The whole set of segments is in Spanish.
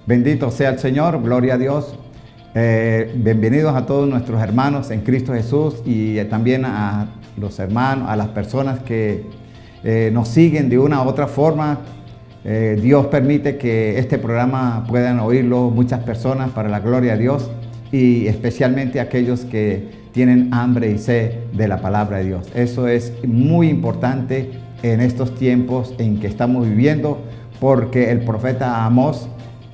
Bendito sea el Señor, gloria a Dios. Bienvenidos a todos nuestros hermanos en Cristo Jesús y también a los hermanos, a las personas que nos siguen de una u otra forma. Dios permite que este programa puedan oírlo muchas personas para la gloria de Dios y especialmente aquellos que tienen hambre y sed de la palabra de Dios. Eso es muy importante en estos tiempos en que estamos viviendo, porque el profeta Amós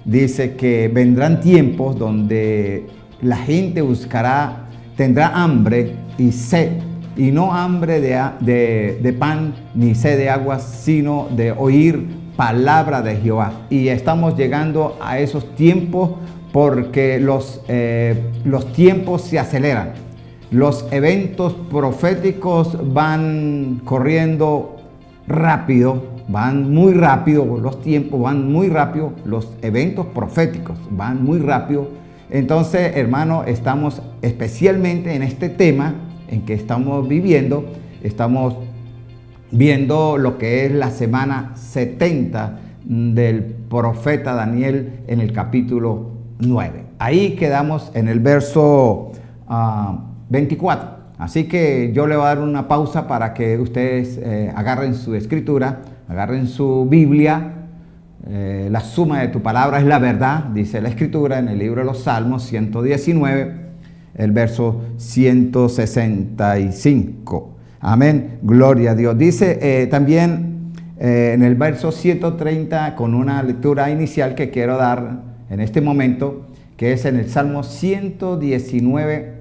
dice que vendrán tiempos donde la gente tendrá hambre y sed, y no hambre de pan ni sed de agua, sino de oír palabra de Jehová. Y estamos llegando a esos tiempos porque los tiempos se aceleran. Los eventos proféticos van corriendo rápido. Van muy rápido, los tiempos van muy rápido, los eventos proféticos van muy rápido. Entonces, hermano, estamos especialmente en este tema en que estamos viviendo, estamos viendo lo que es la semana 70 del profeta Daniel en el capítulo 9. Ahí quedamos en el verso 24. Así que yo le voy a dar una pausa para que ustedes agarren su escritura, agarren su Biblia. La suma de tu palabra es la verdad, dice la escritura en el libro de los Salmos 119, el verso 165. Amén, gloria a Dios. Dice también en el verso 130, con una lectura inicial que quiero dar en este momento, que es en el Salmo 119,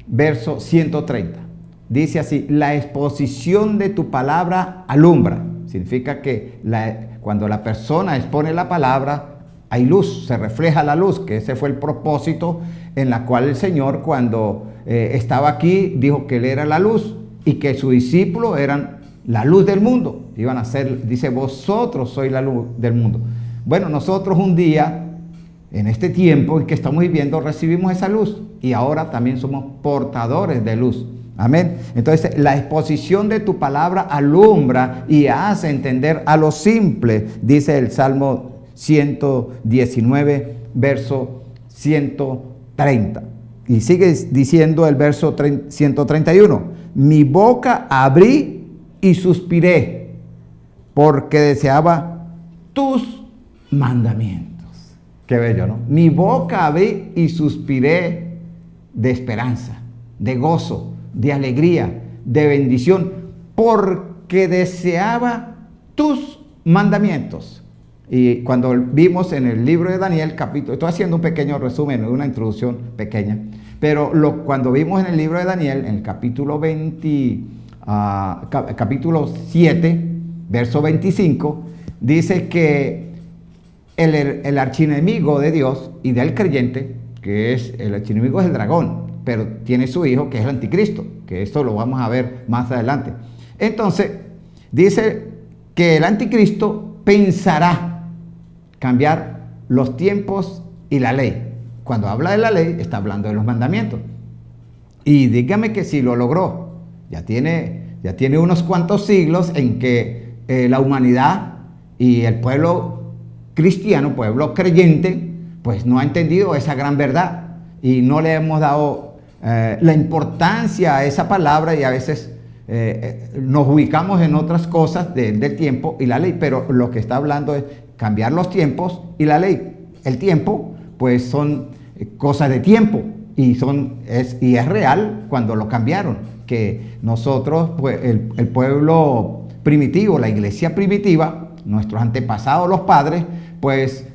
verso 130. Dice así: la exposición de tu palabra alumbra. Significa que cuando la persona expone la palabra, hay luz, se refleja la luz, que ese fue el propósito en la cual el Señor, cuando estaba aquí, dijo que Él era la luz y que sus discípulos eran la luz del mundo. Iban a ser, dice, vosotros sois la luz del mundo. Bueno, nosotros un día, en este tiempo en que estamos viviendo, recibimos esa luz y ahora también somos portadores de luz. Amén. Entonces, la exposición de tu palabra alumbra y hace entender a lo simple, dice el Salmo 119, verso 130. Y sigue diciendo el verso 131. Mi boca abrí y suspiré, porque deseaba tus mandamientos. Qué bello, ¿no? Mi boca abrí y suspiré de esperanza, de gozo, de alegría, de bendición, porque deseaba tus mandamientos. Y cuando vimos en el libro de Daniel, estoy haciendo un pequeño resumen, una introducción pequeña, pero cuando vimos en el libro de Daniel, en el capítulo 7, verso 25, dice que el archienemigo de Dios y del creyente, que es el archienemigo, es el dragón, pero tiene su hijo que es el anticristo, que esto lo vamos a ver más adelante. Entonces, dice que el anticristo pensará cambiar los tiempos y la ley. Cuando habla de la ley, está hablando de los mandamientos. Y dígame que si lo logró, ya tiene unos cuantos siglos en que la humanidad y el pueblo cristiano, pueblo creyente, pues no ha entendido esa gran verdad y no le hemos dado la importancia a esa palabra, y a veces nos ubicamos en otras cosas del tiempo y la ley, pero lo que está hablando es cambiar los tiempos y la ley. El tiempo pues son cosas de tiempo y es real cuando lo cambiaron, que nosotros, pues, el pueblo primitivo, la iglesia primitiva, nuestros antepasados, los padres, pues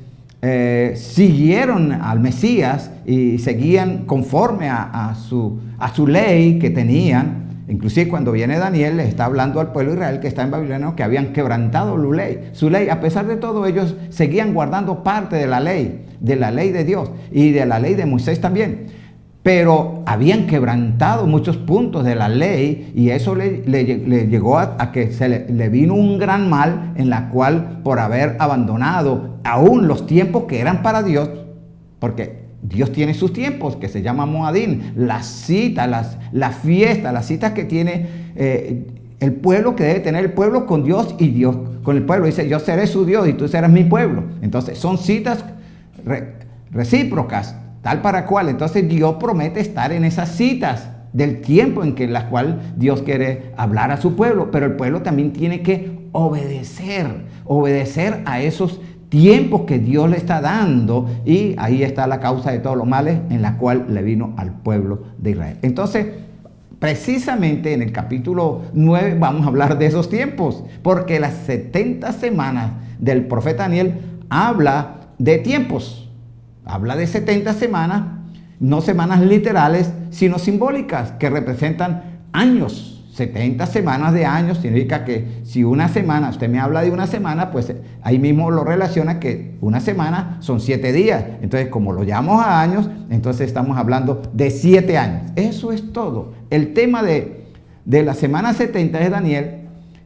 siguieron al Mesías y seguían conforme a su ley que tenían. Inclusive cuando viene Daniel, les está hablando al pueblo de Israel que está en Babilonia, que habían quebrantado su ley. A pesar de todo, ellos seguían guardando parte de la ley de Dios y de la ley de Moisés también. Pero habían quebrantado muchos puntos de la ley, y eso le llegó a que le vino un gran mal, en la cual, por haber abandonado aún los tiempos que eran para Dios, porque Dios tiene sus tiempos, que se llama Moadín, las citas, las fiestas, las citas que tiene el pueblo, que debe tener el pueblo con Dios y Dios con el pueblo. Dice, yo seré su Dios y tú serás mi pueblo. Entonces son citas recíprocas, tal para cual. Entonces Dios promete estar en esas citas del tiempo en las cuales Dios quiere hablar a su pueblo, pero el pueblo también tiene que obedecer a esos tiempos que Dios le está dando, y ahí está la causa de todos los males en la cual le vino al pueblo de Israel. Entonces, precisamente en el capítulo 9 vamos a hablar de esos tiempos, porque las 70 semanas del profeta Daniel habla de tiempos, habla de 70 semanas, no semanas literales, sino simbólicas, que representan años. 70 semanas de años significa que si una semana, usted me habla de una semana, pues ahí mismo lo relaciona que una semana son 7 días. Entonces, como lo llamamos a años, entonces estamos hablando de 7 años. Eso es todo. El tema de la semana 70 de Daniel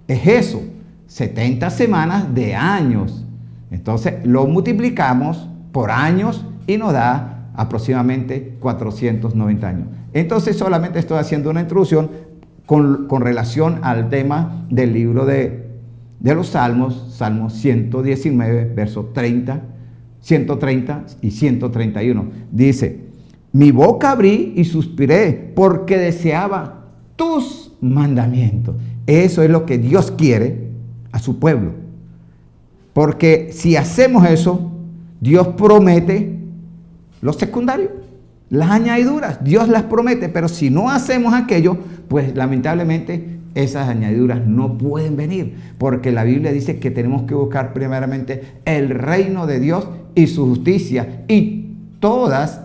es eso, 70 semanas de años. Entonces, lo multiplicamos por años y nos da aproximadamente 490 años. Entonces, solamente estoy haciendo una introducción con relación al tema del libro de los Salmos, Salmo 119, versos 30, 130 y 131. Dice, mi boca abrí y suspiré porque deseaba tus mandamientos. Eso es lo que Dios quiere a su pueblo. Porque si hacemos eso, Dios promete lo secundario, las añadiduras. Dios las promete, pero si no hacemos aquello, pues lamentablemente esas añadiduras no pueden venir, porque la Biblia dice que tenemos que buscar primeramente el reino de Dios y su justicia, y todas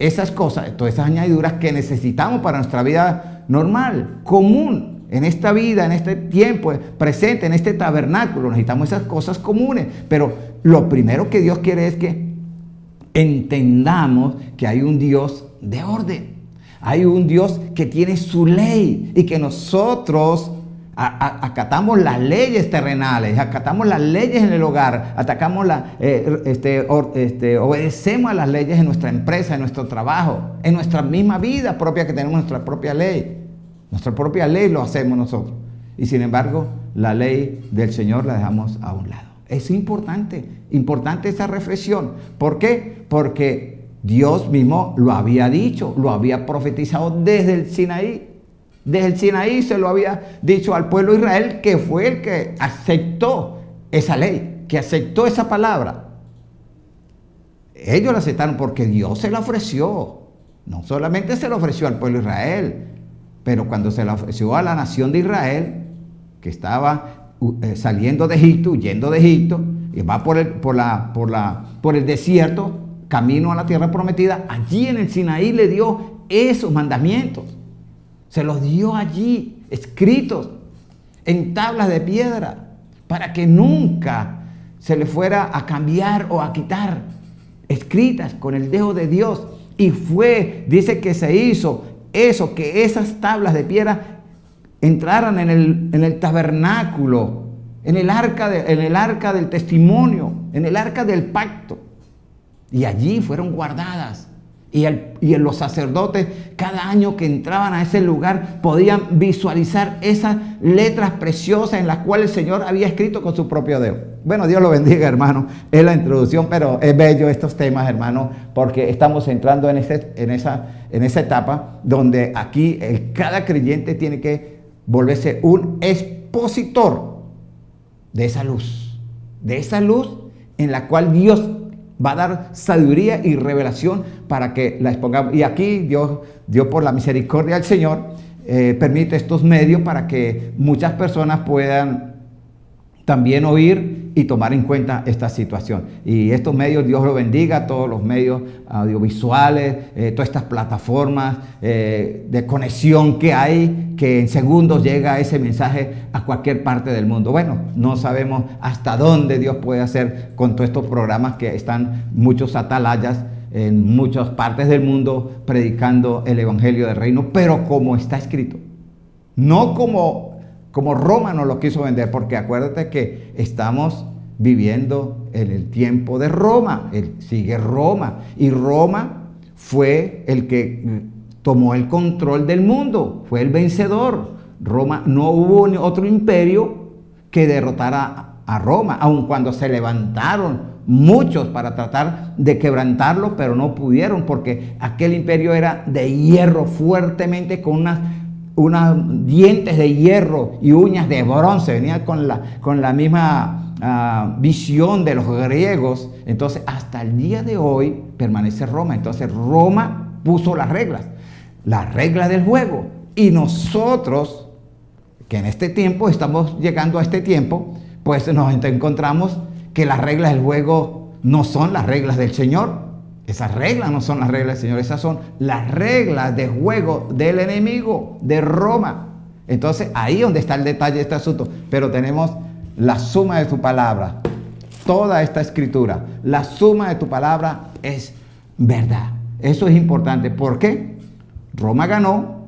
esas cosas, todas esas añadiduras que necesitamos para nuestra vida normal, común, en esta vida, en este tiempo presente, en este tabernáculo, necesitamos esas cosas comunes. Pero lo primero que Dios quiere es que entendamos que hay un Dios de orden. Hay un Dios que tiene su ley y que nosotros acatamos las leyes terrenales, acatamos las leyes en el hogar, obedecemos a las leyes en nuestra empresa, en nuestro trabajo, en nuestra misma vida propia, que tenemos nuestra propia ley. Nuestra propia ley lo hacemos nosotros. Y sin embargo, la ley del Señor la dejamos a un lado. Es importante esa reflexión. ¿Por qué? Porque Dios mismo lo había dicho, lo había profetizado desde el Sinaí. Desde el Sinaí se lo había dicho al pueblo de Israel, que fue el que aceptó esa ley, que aceptó esa palabra. Ellos la aceptaron porque Dios se la ofreció. No solamente se la ofreció al pueblo de Israel, pero cuando se la ofreció a la nación de Israel, que estaba saliendo de Egipto, huyendo de Egipto, y va por el desierto, camino a la tierra prometida, allí en el Sinaí le dio esos mandamientos. Se los dio allí, escritos en tablas de piedra, para que nunca se le fuera a cambiar o a quitar, escritas con el dedo de Dios. Y dice que se hizo eso, que esas tablas de piedra entraran en el tabernáculo, en el arca del testimonio, en el arca del pacto. Y allí fueron guardadas. Y los sacerdotes, cada año que entraban a ese lugar, podían visualizar esas letras preciosas en las cuales el Señor había escrito con su propio dedo. Bueno, Dios lo bendiga, hermano. Es la introducción, pero es bello estos temas, hermano, porque estamos entrando en esa etapa donde aquí cada creyente tiene que volverse un expositor de esa luz en la cual Dios va a dar sabiduría y revelación para que la expongamos. Y aquí Dios por la misericordia del Señor, permite estos medios para que muchas personas puedan también oír y tomar en cuenta esta situación. Y estos medios, Dios lo bendiga, todos los medios audiovisuales, todas estas plataformas de conexión que hay, que en segundos llega ese mensaje a cualquier parte del mundo. Bueno, no sabemos hasta dónde Dios puede hacer con todos estos programas que están muchos atalayas en muchas partes del mundo predicando el evangelio del reino, pero como está escrito, no como Roma nos lo quiso vender, porque acuérdate que estamos viviendo en el tiempo de Roma, sigue Roma, y Roma fue el que tomó el control del mundo, fue el vencedor. Roma, no hubo otro imperio que derrotara a Roma, aun cuando se levantaron muchos para tratar de quebrantarlo, pero no pudieron, porque aquel imperio era de hierro fuertemente, con unas dientes de hierro y uñas de bronce. Venía con la misma visión de los griegos. Entonces, hasta el día de hoy permanece Roma. Entonces, Roma puso las reglas del juego. Y nosotros, que en este tiempo estamos llegando a este tiempo, pues nos encontramos que las reglas del juego no son las reglas del Señor. Esas reglas no son las reglas del Señor, esas son las reglas de juego del enemigo, de Roma. Entonces, ahí donde está el detalle de este asunto. Pero tenemos la suma de tu palabra, toda esta escritura, la suma de tu palabra es verdad. Eso es importante. ¿Por qué? Roma ganó,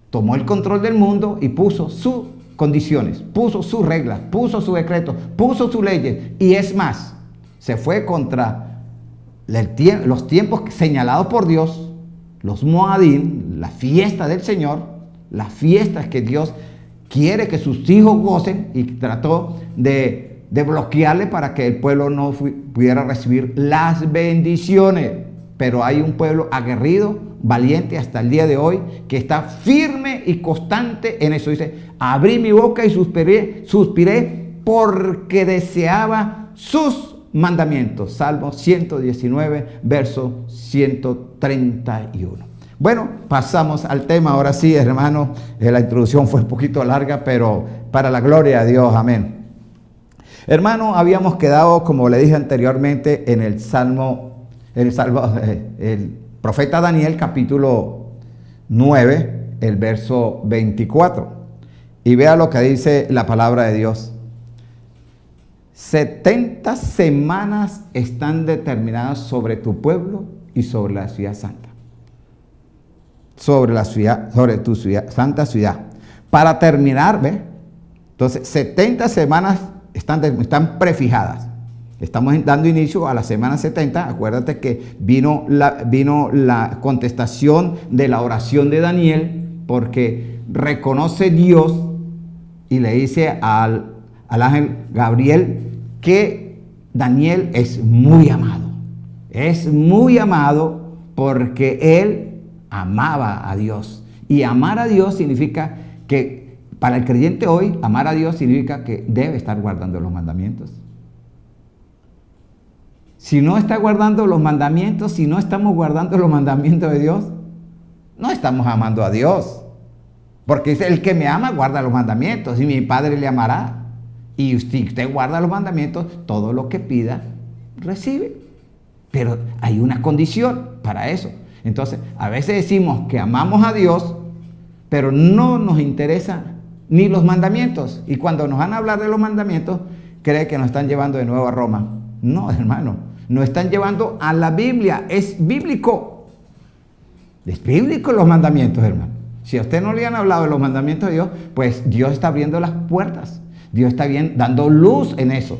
tomó el control del mundo y puso sus condiciones, puso sus reglas, puso sus decretos, puso sus leyes. Y es más, se fue contra los tiempos señalados por Dios, los Moadim, la fiesta del Señor, las fiestas que Dios quiere que sus hijos gocen, y trató de bloquearle para que el pueblo no pudiera recibir las bendiciones. Pero hay un pueblo aguerrido, valiente hasta el día de hoy, que está firme y constante en eso. Dice, abrí mi boca y suspiré porque deseaba sus mandamientos. Salmo 119, verso 131. Bueno, pasamos al tema. Ahora sí, hermano, la introducción fue un poquito larga, pero para la gloria de Dios, amén. Hermano, habíamos quedado, como le dije anteriormente, en el profeta Daniel, capítulo 9, el verso 24. Y vea lo que dice la palabra de Dios. 70 semanas están determinadas sobre tu pueblo y sobre la ciudad santa. Sobre tu ciudad, santa ciudad. Para terminar, ¿ve? Entonces, 70 semanas están prefijadas. Estamos dando inicio a la semana 70. Acuérdate que vino la contestación de la oración de Daniel, porque reconoce Dios y le dice al ángel Gabriel que Daniel es muy amado. Es muy amado porque él amaba a Dios. Y amar a Dios significa que, para el creyente hoy, amar a Dios significa que debe estar guardando los mandamientos. Si no está guardando los mandamientos, si no estamos guardando los mandamientos de Dios, no estamos amando a Dios. Porque dice, el que me ama guarda los mandamientos y mi Padre le amará. Y si usted guarda los mandamientos, todo lo que pida, recibe. Pero hay una condición para eso. Entonces, a veces decimos que amamos a Dios, pero no nos interesan ni los mandamientos. Y cuando nos van a hablar de los mandamientos, cree que nos están llevando de nuevo a Roma. No, hermano, nos están llevando a la Biblia. Es bíblico. Es bíblico los mandamientos, hermano. Si a usted no le han hablado de los mandamientos de Dios, pues Dios está abriendo las puertas. Dios está dando luz en eso.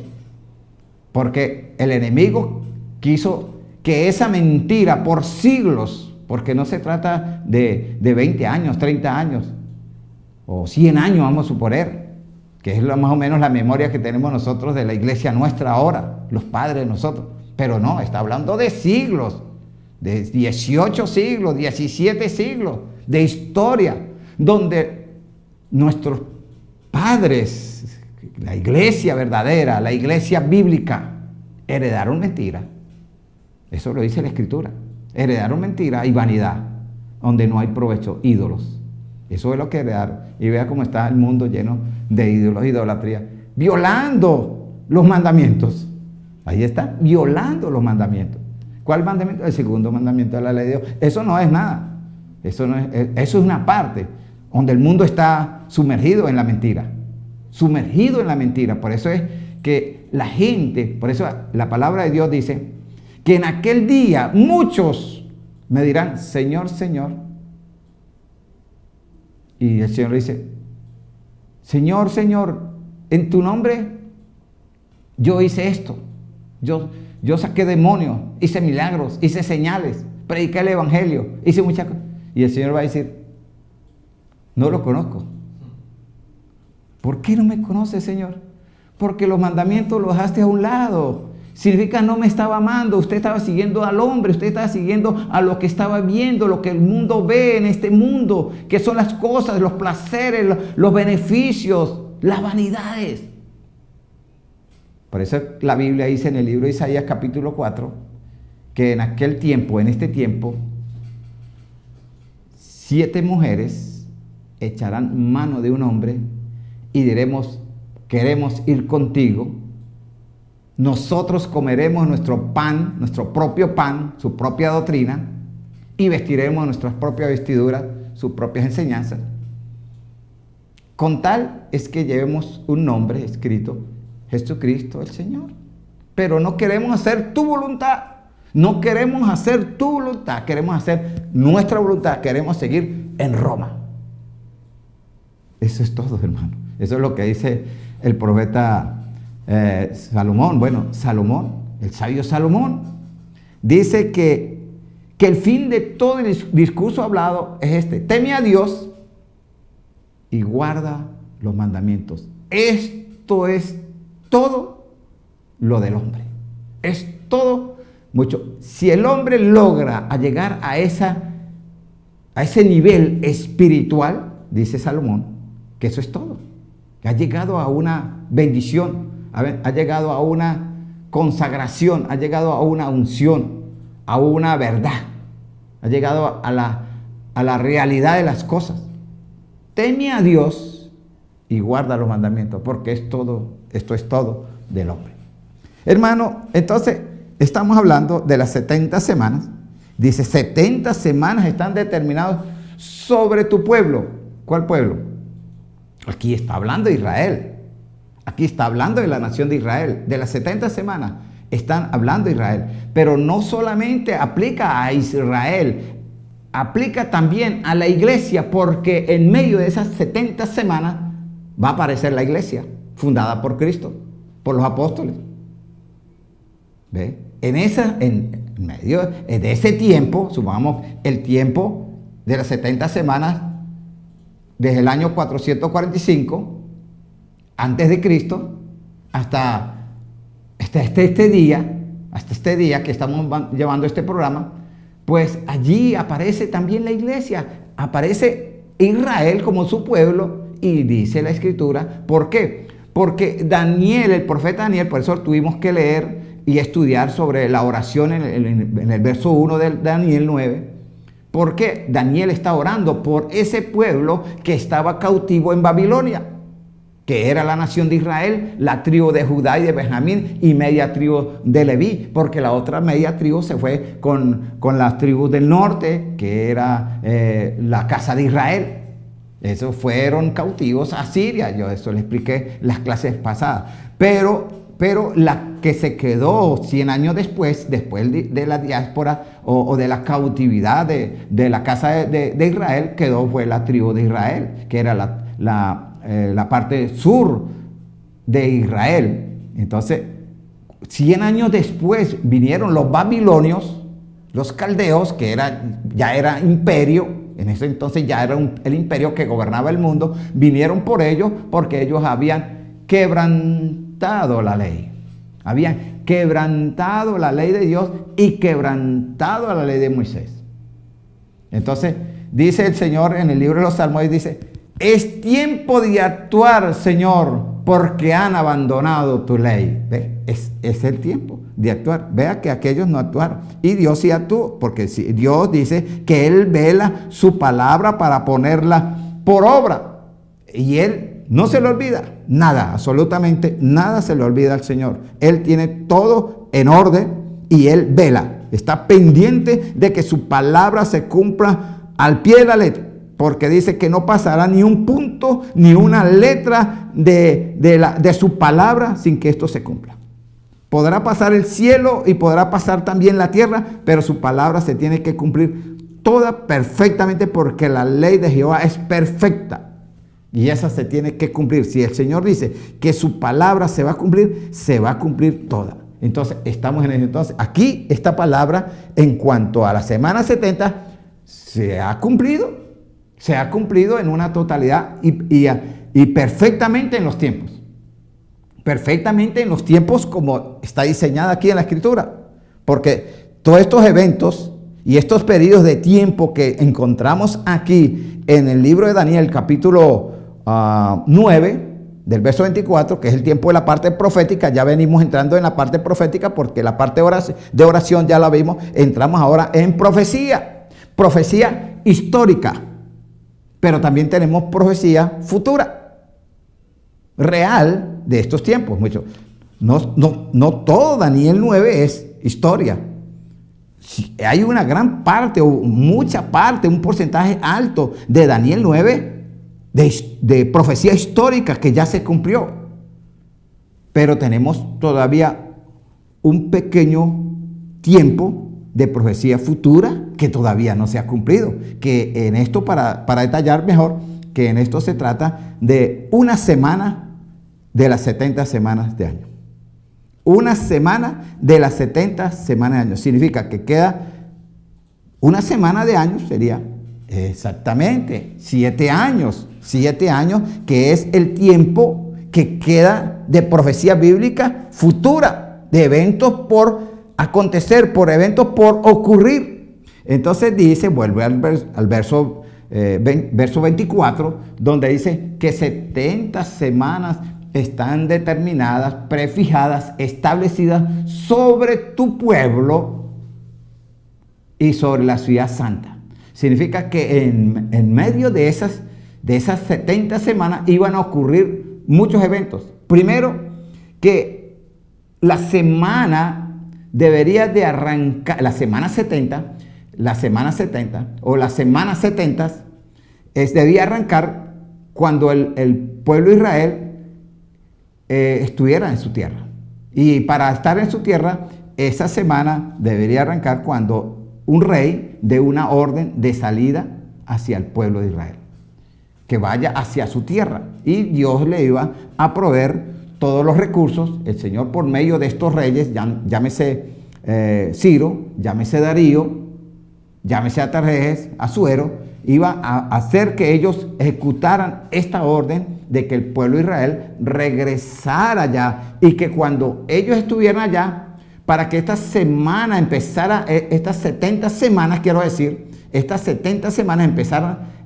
Porque el enemigo quiso que esa mentira por siglos, porque no se trata de 20 años, 30 años, o 100 años, vamos a suponer, que es más o menos la memoria que tenemos nosotros de la iglesia nuestra ahora, los padres de nosotros. Pero no, está hablando de siglos, de 18 siglos, 17 siglos, de historia, donde nuestros padres, la iglesia verdadera, la iglesia bíblica, heredaron mentira. Eso lo dice la Escritura. Heredaron mentira y vanidad, donde no hay provecho, ídolos. Eso es lo que heredaron. Y vea cómo está el mundo lleno de ídolos, idolatría, violando los mandamientos. Ahí está, violando los mandamientos. ¿Cuál mandamiento? El segundo mandamiento de la ley de Dios. Eso no es nada. Eso es una parte donde el mundo está sumergido en la mentira. Sumergido en la mentira. Por eso es que la gente, por eso la palabra de Dios dice que en aquel día muchos me dirán, Señor, Señor. Y el Señor dice, Señor, Señor, en tu nombre yo hice esto. Yo saqué demonios, hice milagros, hice señales. prediqué el evangelio, hice muchas cosas. Y el Señor va a decir, no lo conozco. ¿Por qué no me conoces, Señor? Porque los mandamientos los dejaste a un lado. Significa no me estaba amando, usted estaba siguiendo al hombre, usted estaba siguiendo a lo que estaba viendo, lo que el mundo ve en este mundo, que son las cosas, los placeres, los beneficios, las vanidades. Por eso la Biblia dice en el libro de Isaías capítulo 4, que en aquel tiempo, en este tiempo, 7 mujeres echarán mano de un hombre y diremos, queremos ir contigo. Nosotros comeremos nuestro pan, nuestro propio pan, su propia doctrina, y vestiremos nuestras propias vestiduras, sus propias enseñanzas. Con tal es que llevemos un nombre escrito, Jesucristo el Señor. Pero no queremos hacer tu voluntad, no queremos hacer tu voluntad, queremos hacer nuestra voluntad, queremos seguir en Roma. Eso es todo, hermano. Eso es lo que dice el profeta Salomón. Bueno, Salomón, el sabio Salomón, dice que el fin de todo el discurso hablado es este: teme a Dios y guarda los mandamientos. Esto es todo lo del hombre. Es todo mucho. Si el hombre logra llegar a ese nivel espiritual, dice Salomón, que eso es todo. Que ha llegado a una bendición, ha llegado a una consagración, ha llegado a una unción, a una verdad, ha llegado a la realidad de las cosas. Teme a Dios y guarda los mandamientos, porque esto es todo del hombre. Hermano, entonces estamos hablando de las 70 semanas. Dice, 70 semanas están determinadas sobre tu pueblo. ¿Cuál pueblo? Aquí está hablando de Israel. Aquí está hablando de la nación de Israel. De las 70 semanas están hablando de Israel. Pero no solamente aplica a Israel, aplica también a la iglesia, porque en medio de esas 70 semanas va a aparecer la iglesia, fundada por Cristo, por los apóstoles. ¿Ve? En medio de ese tiempo, supongamos el tiempo de las 70 semanas, desde el año 445 antes de Cristo hasta este día que estamos llevando este programa, pues allí aparece también la iglesia, aparece Israel como su pueblo, y dice la Escritura, ¿por qué? Porque Daniel, el profeta Daniel, por eso tuvimos que leer y estudiar sobre la oración en el verso 1 de Daniel 9, porque Daniel está orando por ese pueblo que estaba cautivo en Babilonia, que era la nación de Israel, la tribu de Judá y de Benjamín y media tribu de Leví, porque la otra media tribu se fue con las tribus del norte, que era la casa de Israel. Esos fueron cautivos a Siria. Yo eso le expliqué las clases pasadas. Pero la que se quedó 100 años después de la diáspora o de la cautividad de la casa de Israel, fue la tribu de Israel, que era la parte sur de Israel. Entonces, 100 años después vinieron los babilonios, los caldeos, que ya era imperio. En ese entonces ya era el imperio que gobernaba el mundo. Vinieron por ellos porque ellos habían quebrantado la ley. Habían quebrantado la ley de Dios y quebrantado la ley de Moisés. Entonces, dice el Señor en el libro de los Salmos, dice, es tiempo de actuar, Señor, porque han abandonado tu ley. ¿Ve? Es el tiempo de actuar. Vea que aquellos no actuaron. Y Dios sí actuó, porque Dios dice que Él vela su palabra para ponerla por obra. Y Él no se le olvida nada, absolutamente nada se le olvida al Señor. Él tiene todo en orden y Él vela. Está pendiente de que su palabra se cumpla al pie de la letra. Porque dice que no pasará ni un punto, ni una letra de su palabra sin que esto se cumpla. Podrá pasar el cielo y podrá pasar también la tierra, pero su palabra se tiene que cumplir toda perfectamente, porque la ley de Jehová es perfecta. Y esa se tiene que cumplir. Si el Señor dice que su palabra se va a cumplir toda. Entonces, estamos en eso. Entonces, aquí esta palabra, en cuanto a la semana 70, se ha cumplido en una totalidad y perfectamente en los tiempos. Perfectamente en los tiempos como está diseñada aquí en la Escritura. Porque todos estos eventos y estos periodos de tiempo que encontramos aquí en el libro de Daniel, capítulo 9, del verso 24, que es el tiempo de la parte profética, ya venimos entrando en la parte profética porque la parte de oración ya la vimos, entramos ahora en profecía histórica, pero también tenemos profecía futura, real de estos tiempos. No todo Daniel 9 es historia. Hay una gran parte o mucha parte, un porcentaje alto de Daniel 9 de profecía histórica que ya se cumplió. Pero tenemos todavía un pequeño tiempo de profecía futura que todavía no se ha cumplido. Que en esto, para detallar mejor, que en esto se trata de una semana de las 70 semanas de año. Una semana de las 70 semanas de año. Significa que queda una semana de año, sería exactamente 7 años. 7 años, que es el tiempo que queda de profecía bíblica futura, de eventos por acontecer, por eventos por ocurrir. Entonces dice, vuelve al verso 24, donde dice que 70 semanas están determinadas, prefijadas, establecidas sobre tu pueblo y sobre la ciudad santa. Significa que en medio de esas 70 semanas iban a ocurrir muchos eventos. Primero, que la semana debería de arrancar, la semana 70 o las semanas 70 debía arrancar cuando el pueblo de Israel estuviera en su tierra. Y para estar en su tierra, esa semana debería arrancar cuando un rey dé una orden de salida hacia el pueblo de Israel, que vaya hacia su tierra, y Dios le iba a proveer todos los recursos. El Señor, por medio de estos reyes, llámese Ciro, llámese Darío, llámese Atarjejes, Asuero, iba a hacer que ellos ejecutaran esta orden de que el pueblo de Israel regresara allá, y que cuando ellos estuvieran allá, para que esta semana empezara, estas 70 semanas, estas 70 semanas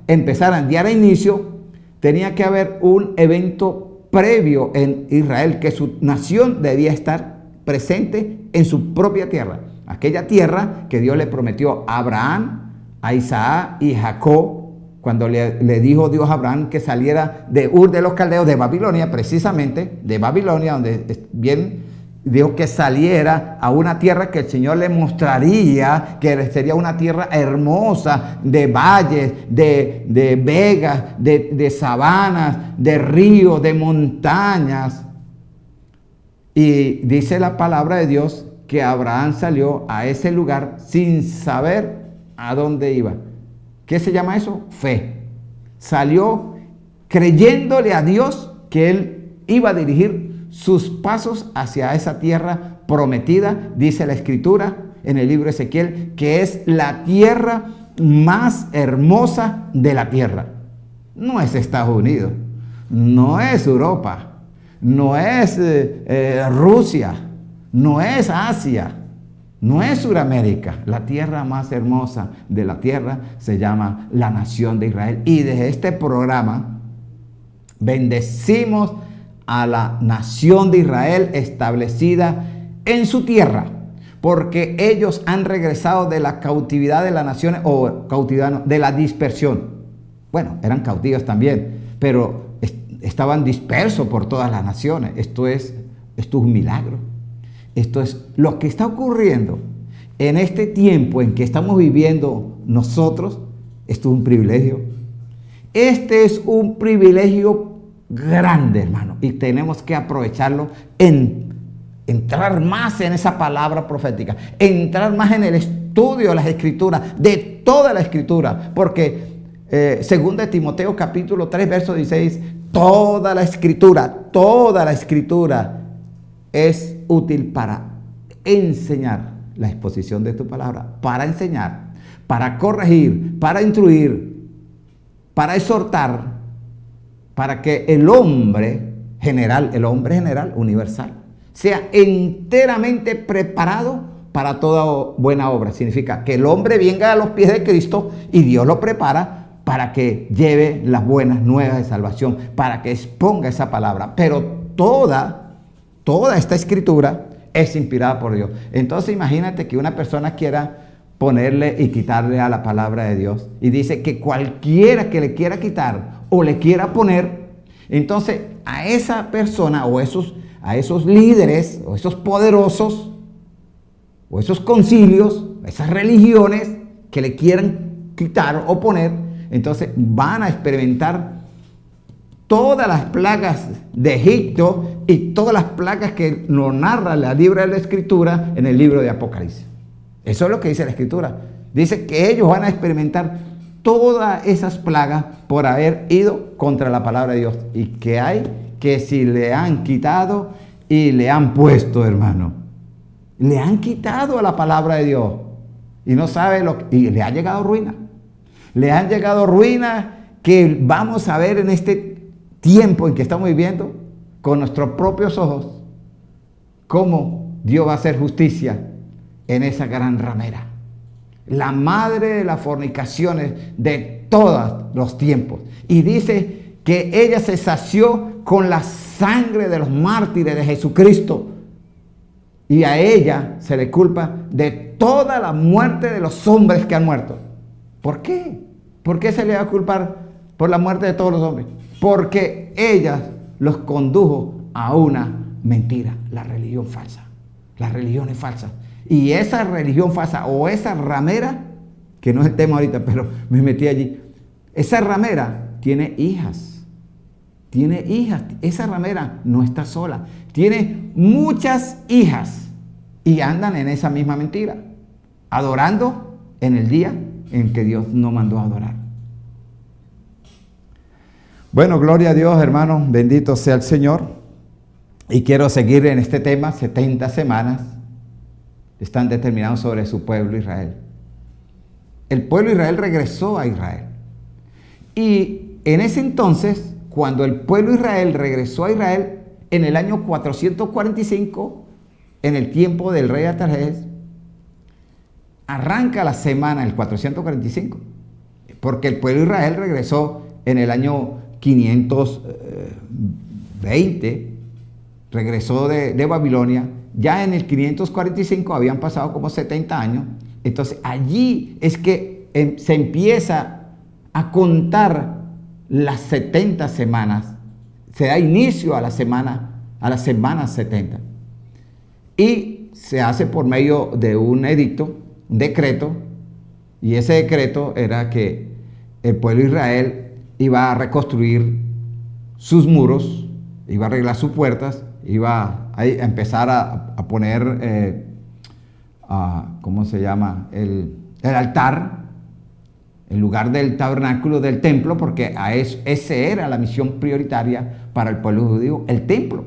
empezaran, diera inicio, tenía que haber un evento previo en Israel, que su nación debía estar presente en su propia tierra, aquella tierra que Dios le prometió a Abraham, a Isaac y Jacob, cuando le dijo Dios a Abraham que saliera de Ur de los Caldeos, de Babilonia, precisamente, de Babilonia, donde bien dijo que saliera a una tierra que el Señor le mostraría, que sería una tierra hermosa, de valles, de vegas, de sabanas, de ríos, de montañas. Y dice la palabra de Dios que Abraham salió a ese lugar sin saber a dónde iba. ¿Qué se llama eso? Fe. Salió creyéndole a Dios que él iba a dirigir sus pasos hacia esa tierra prometida. Dice la Escritura en el libro de Ezequiel que es la tierra más hermosa de la tierra. No es Estados Unidos, no es Europa, no es Rusia, no es Asia, no es Sudamérica. La tierra más hermosa de la tierra se llama la nación de Israel. Y desde este programa bendecimos a la nación de Israel establecida en su tierra, porque ellos han regresado de la cautividad de las naciones, o cautividad de la dispersión. Bueno, eran cautivos también, pero estaban dispersos por todas las naciones. Esto es un milagro. Esto es lo que está ocurriendo en este tiempo en que estamos viviendo nosotros. Esto es un privilegio. Este es un privilegio grande, hermano, y tenemos que aprovecharlo entrar más en esa palabra profética, entrar más en el estudio de las Escrituras, de toda la Escritura, porque según de Timoteo capítulo 3 verso 16, toda la escritura es útil para enseñar, la exposición de tu palabra, para enseñar, para corregir, para instruir, para exhortar, para que el hombre general, universal, sea enteramente preparado para toda buena obra. Significa que el hombre venga a los pies de Cristo y Dios lo prepara para que lleve las buenas nuevas de salvación, para que exponga esa palabra. Pero toda esta escritura es inspirada por Dios. Entonces imagínate que una persona quiera ponerle y quitarle a la palabra de Dios, y dice que cualquiera que le quiera quitar o le quiera poner, entonces a esa persona o a esos líderes o esos poderosos o esos concilios, esas religiones que le quieran quitar o poner, entonces van a experimentar todas las plagas de Egipto y todas las plagas que nos narra la libro de la Escritura en el libro de Apocalipsis. Eso es lo que dice la Escritura. Dice que ellos van a experimentar todas esas plagas por haber ido contra la palabra de Dios. Y que hay que si le han quitado y le han puesto, hermano. Le han quitado a la palabra de Dios. Y no sabe y le ha llegado ruina. Le han llegado ruina que vamos a ver en este tiempo en que estamos viviendo con nuestros propios ojos cómo Dios va a hacer justicia en esa gran ramera, la madre de las fornicaciones de todos los tiempos. Y dice que ella se sació con la sangre de los mártires de Jesucristo, y a ella se le culpa de toda la muerte de los hombres que han muerto. ¿Por qué? ¿Por qué se le va a culpar por la muerte de todos los hombres? Porque ella los condujo a una mentira, la religión falsa, las religiones falsas. Y esa religión falsa o esa ramera, que no es el tema ahorita, pero me metí allí, esa ramera tiene hijas. Tiene hijas. Esa ramera no está sola. Tiene muchas hijas y andan en esa misma mentira, adorando en el día en que Dios no mandó a adorar. Bueno, gloria a Dios, hermanos. Bendito sea el Señor. Y quiero seguir en este tema. 70 semanas están determinados sobre su pueblo Israel. El pueblo Israel regresó a Israel. Y en ese entonces, cuando el pueblo Israel regresó a Israel, en el año 445, en el tiempo del rey Artajerjes, arranca la semana, el 445, porque el pueblo Israel regresó en el año 520, regresó de Babilonia. Ya en el 545 habían pasado como 70 años. Entonces allí es que se empieza a contar las 70 semanas. Se da inicio a las semanas 70. Y se hace por medio de un edicto, un decreto. Y ese decreto era que el pueblo de Israel iba a reconstruir sus muros, iba a arreglar sus puertas, iba a empezar a poner, ¿cómo se llama? El altar, en lugar del tabernáculo del templo, porque esa era la misión prioritaria para el pueblo judío, el templo.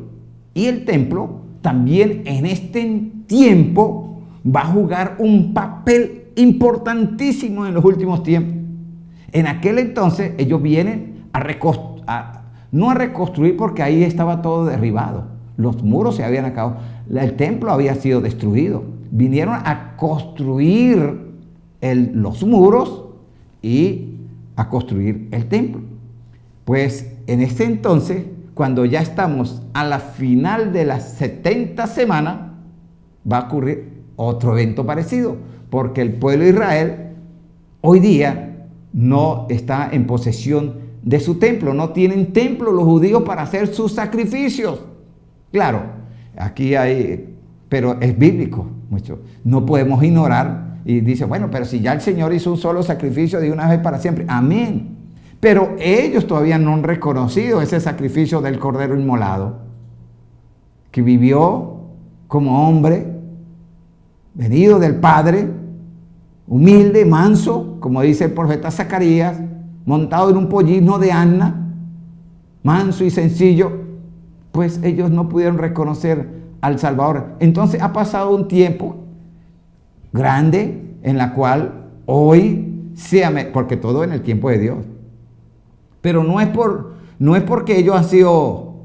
Y el templo también en este tiempo va a jugar un papel importantísimo en los últimos tiempos. En aquel entonces ellos vienen no a reconstruir, porque ahí estaba todo derribado. Los muros se habían acabado. El templo había sido destruido. Vinieron a construir los muros y a construir el templo. Pues en ese entonces, cuando ya estamos a la final de las 70 semanas, va a ocurrir otro evento parecido, porque el pueblo de Israel hoy día no está en posesión de su templo. No tienen templo los judíos para hacer sus sacrificios. Claro, aquí hay, pero es bíblico mucho. No podemos ignorar. Y dice, bueno, pero si ya el Señor hizo un solo sacrificio de una vez para siempre. Amén. Pero ellos todavía no han reconocido ese sacrificio del Cordero inmolado, que vivió como hombre, venido del Padre, humilde, manso, como dice el profeta Zacarías, montado en un pollino de asna, manso y sencillo. Pues ellos no pudieron reconocer al Salvador. Entonces ha pasado un tiempo grande en la cual hoy porque todo en el tiempo de Dios. Pero no es porque ellos han sido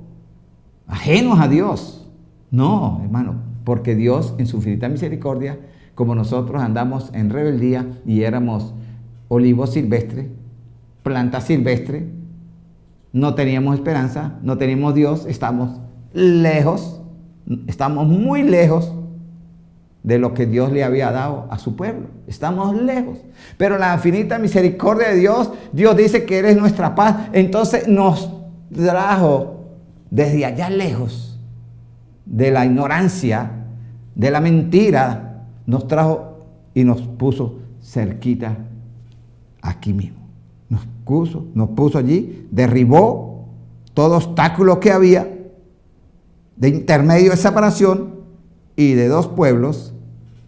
ajenos a Dios. No, hermano, porque Dios en su infinita misericordia, como nosotros andamos en rebeldía y éramos olivos silvestres, planta silvestre, no teníamos esperanza, no teníamos Dios, estamos lejos, estamos muy lejos de lo que Dios le había dado a su pueblo. Estamos lejos. Pero la infinita misericordia de Dios, Dios dice que eres nuestra paz. Entonces nos trajo desde allá lejos de la ignorancia, de la mentira, nos trajo y nos puso cerquita aquí mismo. Nos puso allí, derribó todo obstáculo que había de intermedio de separación y de dos pueblos,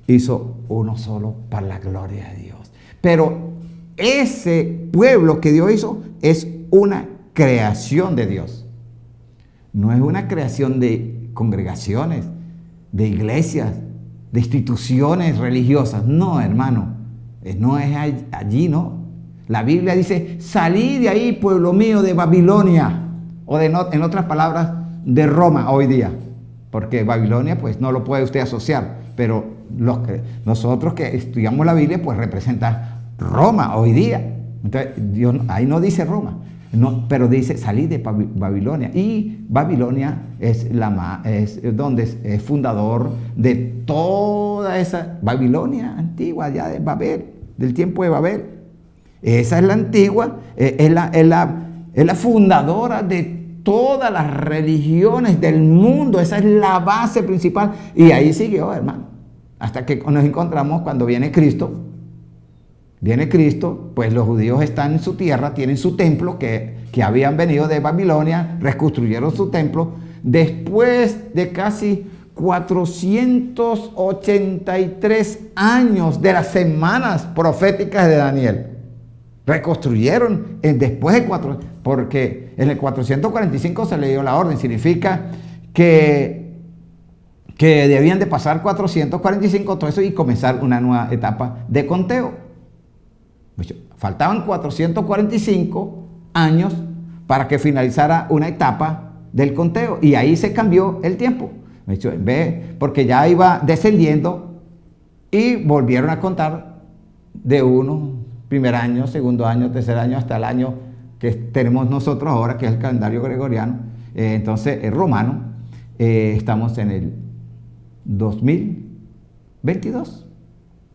hizo uno solo para la gloria de Dios. Pero ese pueblo que Dios hizo es una creación de Dios. No es una creación de congregaciones, de iglesias, de instituciones religiosas. No, hermano, no es allí, no. La Biblia dice, salí de ahí, pueblo mío, de Babilonia, o en otras palabras, de Roma hoy día. Porque Babilonia, pues no lo puede usted asociar, pero nosotros que estudiamos la Biblia, pues representa Roma hoy día. Entonces, Dios ahí no dice Roma, no, pero dice salí de Babilonia. Y Babilonia es donde es fundador de toda esa Babilonia antigua, ya de Babel, del tiempo de Babel. Esa es la antigua, es la fundadora de todas las religiones del mundo. Esa es la base principal. Y ahí siguió, hermano, hasta que nos encontramos cuando viene Cristo. Viene Cristo, pues los judíos están en su tierra, tienen su templo que habían venido de Babilonia, reconstruyeron su templo. Después de casi 483 años de las semanas proféticas de Daniel, reconstruyeron después de porque en el 445 se le dio la orden. Significa que debían de pasar 445 todo eso y comenzar una nueva etapa de conteo. Faltaban 445 años para que finalizara una etapa del conteo y ahí se cambió el tiempo. Porque ya iba descendiendo y volvieron a contar de primer año, segundo año, tercer año, hasta el año que tenemos nosotros ahora, que es el calendario gregoriano, entonces el romano. Estamos en el 2022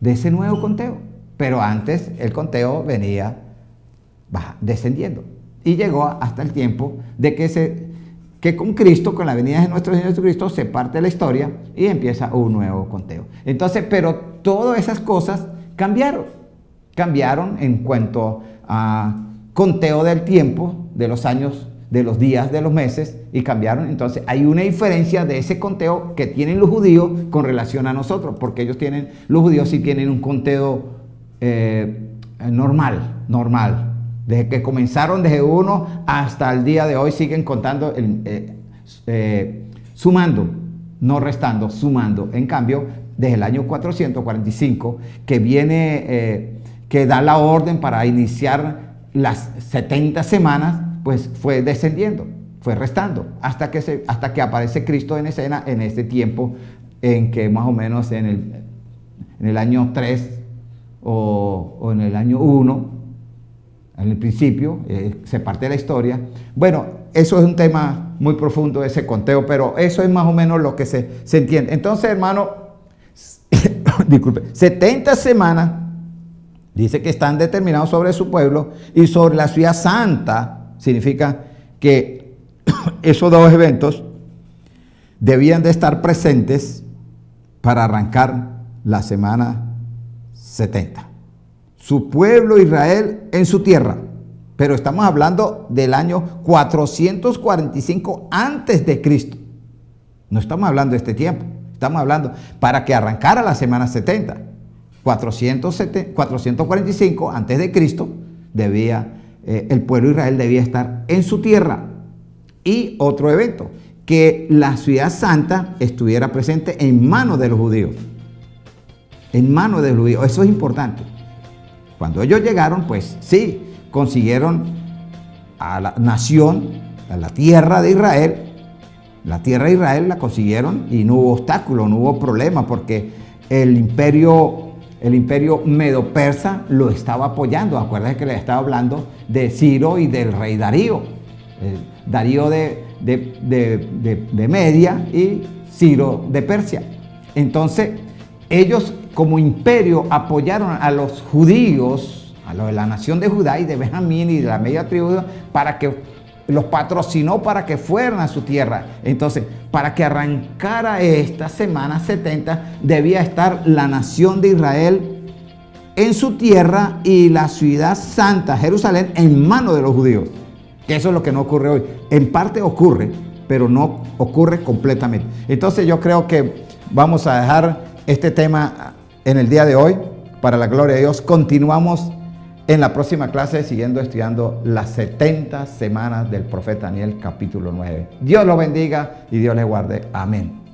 de ese nuevo conteo, pero antes el conteo venía descendiendo y llegó hasta el tiempo de que con Cristo, con la venida de nuestro Señor Jesucristo, se parte la historia y empieza un nuevo conteo. Entonces, pero todas esas cosas cambiaron en cuanto a conteo del tiempo, de los años, de los días, de los meses, y cambiaron. Entonces hay una diferencia de ese conteo que tienen los judíos con relación a nosotros, porque los judíos sí tienen un conteo normal. Desde que comenzaron desde 1 hasta el día de hoy siguen contando, sumando, no restando, sumando. En cambio, desde el año 445, que viene, que da la orden para iniciar las 70 semanas, pues fue descendiendo, fue restando, hasta que aparece Cristo en escena en este tiempo en que más o menos en el año 3 o en el año 1, en el principio, se parte la historia. Bueno, eso es un tema muy profundo, ese conteo, pero eso es más o menos lo que se entiende. Entonces, hermano, disculpe, 70 semanas, dice que están determinados sobre su pueblo y sobre la ciudad santa. Significa que esos dos eventos debían de estar presentes para arrancar la semana 70. Su pueblo Israel en su tierra. Pero estamos hablando del año 445 antes de Cristo. No estamos hablando de este tiempo. Estamos hablando para que arrancara la semana 70. 445 antes de Cristo el pueblo de Israel debía estar en su tierra. Y otro evento, que la ciudad santa estuviera presente en manos de los judíos. En manos de los judíos. Eso es importante. Cuando ellos llegaron, pues sí, consiguieron a la nación, a la tierra de Israel. La tierra de Israel la consiguieron y no hubo obstáculo, no hubo problema, porque el imperio medo-persa lo estaba apoyando. Acuérdense que le estaba hablando de Ciro y del rey Darío. Darío de Media y Ciro de Persia. Entonces, ellos como imperio apoyaron a los judíos, a los de la nación de Judá y de Benjamín y de la media tribu, para que los patrocinó para que fueran a su tierra. Entonces, para que arrancara esta semana 70, debía estar la nación de Israel en su tierra y la ciudad santa, Jerusalén, en manos de los judíos. Eso es lo que no ocurre hoy. En parte ocurre, pero no ocurre completamente. Entonces yo creo que vamos a dejar este tema en el día de hoy. Para la gloria de Dios, continuamos en la próxima clase siguiendo estudiando las 70 semanas del profeta Daniel, capítulo 9. Dios lo bendiga y Dios le guarde. Amén.